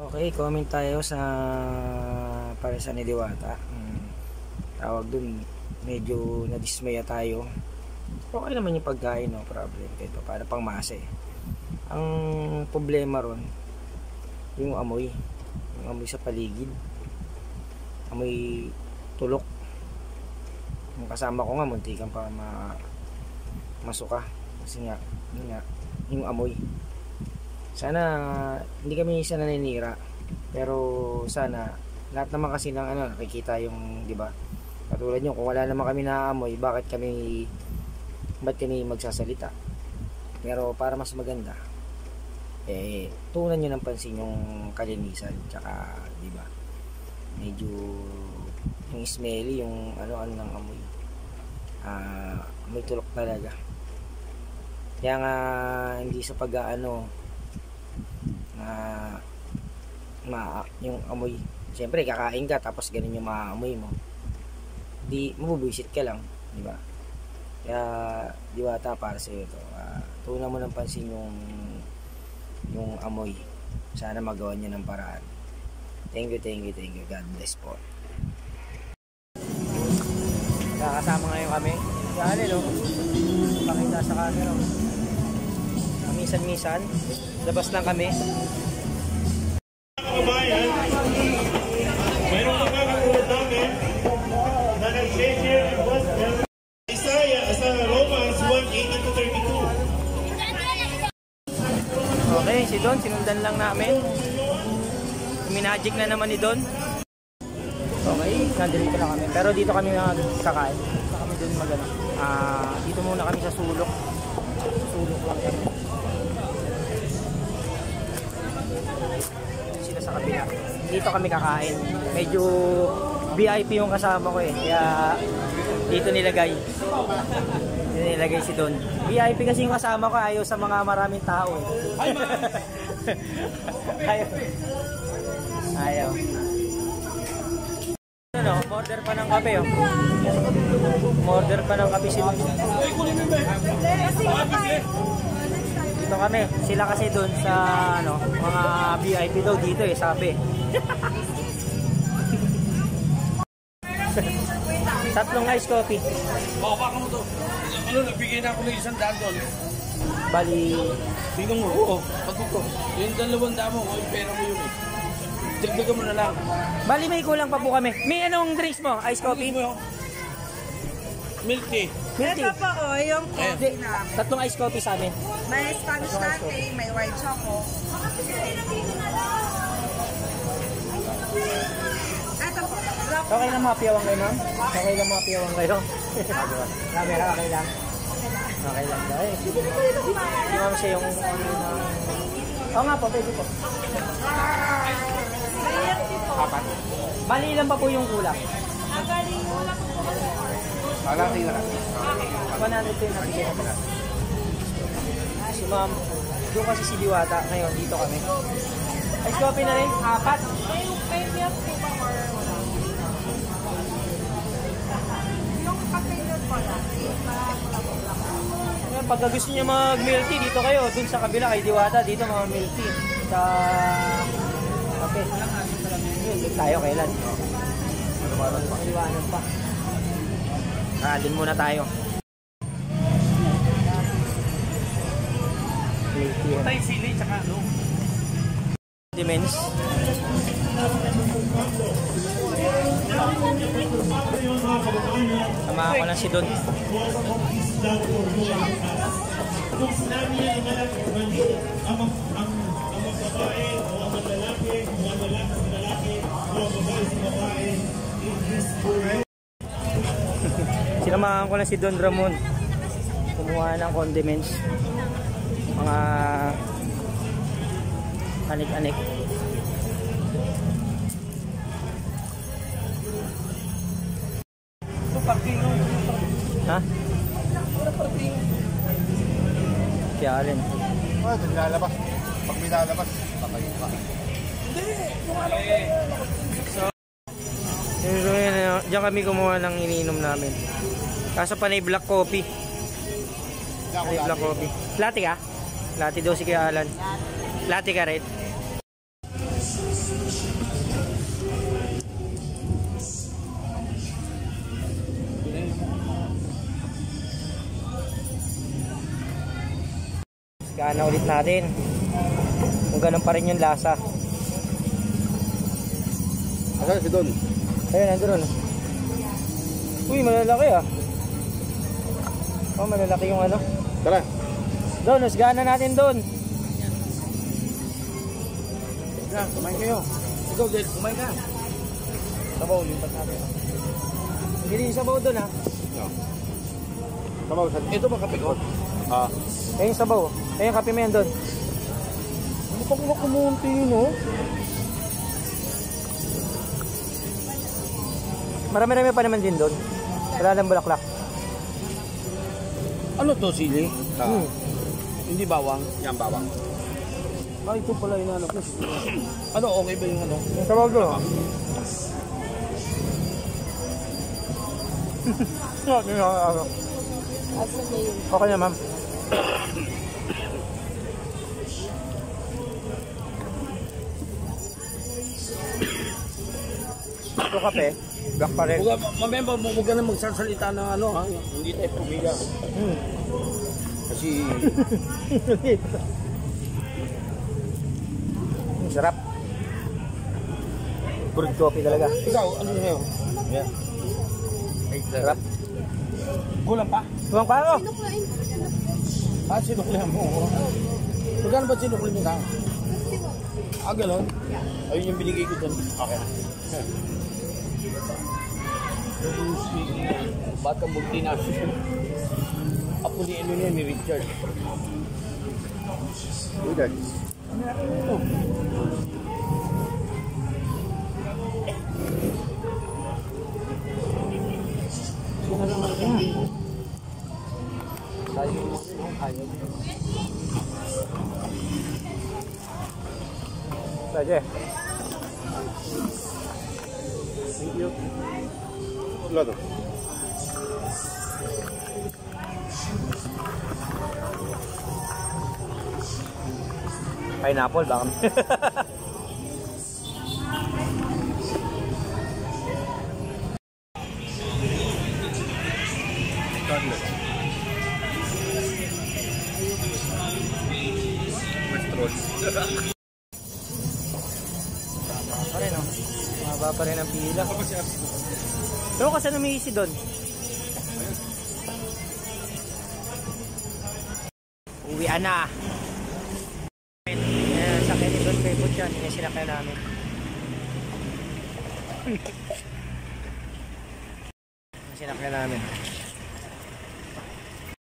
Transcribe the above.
Okay, comment tayo sa Parisan ni Diwata. Tawag dun, medyo nadismaya tayo. Okay naman yung pagkain, no problem. Kahit pa para pang masa eh. Ang problema ron, yung amoy. Yung amoy sa paligid. Amoy tulok. Yung kasama ko nga, muntikan pa masuka. Kasi nga, yung amoy. Sana hindi kami isa naninira, pero sana lahat naman kasi ng nakikita yung, di ba? Katulad nyo, kung wala naman kami naaamoy, ba't kami magsasalita? Pero para mas maganda, tunan nyo ng pansin yung kalinisan, tsaka, di ba? Medyo yung smelly, yung ano ng amoy. May tulok talaga. Kaya nga hindi sa yung amoy, siyempre kakain ka tapos ganun yung maamoy mo, di mabubuisit ka lang, di ba? Kaya Diwata, para sa iyo to, tunan mo ng pansin yung amoy. Sana magawa niyo ng paraan. Thank you, God bless po. Kasama ngayon kami dahil pakita sa camera, minsan labas lang kami. Kabayan, mayroong makakakulot namin na nag-share and gospel Isaiah sa Romans 1:18-32. Okay, si Don, sinundan lang namin. Minagic na naman ni Don. Okay, nandito lang kami. Pero dito kami kakain. Dito kami dun dito muna kami sa sulok. Sulok lang kami. Sila sa kabila. Dito kami kakain. Medyo VIP yung kasama ko eh. Kaya dito nilagay. Dito nilagay si Don. VIP kasi yung kasama ko, ayaw sa mga maraming tao eh. Ayaw. Order pa ng kape oh. Order pa ng kape si Don. Dito kami, sila kasi doon sa mga VIP daw dito eh, sabi. Tatlong ice coffee. Baka mo to. Nagbigay na ako ng 100 doon. Bali, tingnan mo. Oo, pagod ko. Yung 200 mo, yung pera mo yun eh. Dagdagan mo na lang. Bali, may kulang pa po kami. May anong drinks mo? Ice coffee? Milk tea. Milk tea. Ito po yung coffee na. Tatlong ice coffee sa amin. May Spanish latte, may white choco. Ito po. Okay lang mga piyawang kayo, ma'am? Okay lang mga piyawang kayo? Camera, okay lang. Okay lang daw eh. Hindi ma'am siya yung oo nga po, pwede po. Apat. Bali lang pa po yung kulang. Malaki na lang. 100 din natin kaya. Si ma'am, doon kasi si Diwata. Ngayon, dito kami. Ice coffee na rin? Apat. May milk tea pa or wala? Yung pag-milk po lang. Pagka gusto niya mag-milk tea, dito kayo. Doon sa kabila kay Diwata, dito mga milk tea. Sa kape. Doon tayo kailan. Maliwanag pa. Doon muna tayo. Milk tea. Tayo sili, tsaka ano? Demens. Sama ko lang si Don. Kung sinabi niya naman ang babae o ang lalaki o ang lalaki sa lalaki o ang babae sa babae, it is correct. Sinamahan ko lang si Don Ramon. Kumuha ng condiments. Mga anik-anik. Ha? Kaya rin. Lalabas. Pag may lalabas, patayin ka. Diyan kami kumuha ng ininom namin. Kaso panay black coffee. Panay black coffee. Latte ka? Latte daw si Kuya Alan. Latte ka rin? Gana ulit natin. Kung ganun pa rin yung lasa. Asan si Don? Ayun, nandun. Uy, malalaki ah. Oh, malalaki yung ano. Tara. Doon, nasgana natin doon. Yan, kumain kayo. Ikaw, Del, kumain ka. Sabaw, limpat natin. Hindi yung sabaw doon ha. No. Tama sa ito ba kape ko? Ah. Ayun yung sabaw. Ayun yung kape mo yan doon. Ano pa kung kumunti yun oh? Marami-rami pa naman din doon. Wala lang bulaklak. Ano to, sili? Ah. Hindi bawang? Yan bawang. Ah, ito pala yung ano ko. Ano, okay ba yung ano? Yung sabaw doon oh. Okay na ma'am. Ito kape, black pa rin. Huwag ka na magsasalita ng ano ha. Hindi tayo pumila. Kasi Sarap. Brewed coffee talaga. ikaw, ano na yun? Yan. Sarap. Kulang pa? Tuwang pa ako. Ah, sinuklihan mo. Magkano ba sinukli mo ka? Ah, gano'n? Ayun yung binigay ko dun. Okay na. Batang multinational. Apo ni ano niya, ni Richard. Udan. Ito. Sino naman ito? Tayo mo rin, ayaw. Saje. Thank you. Wala to. Pineapple baka. Scarlet. Westeros. Pa rin oh. Mahaba pa rin ang pila. Pero kasi namisi doon. Uwian na. Ayan, sakay ni Don kay Butchan. Yan sinakay namin. Sinakay namin.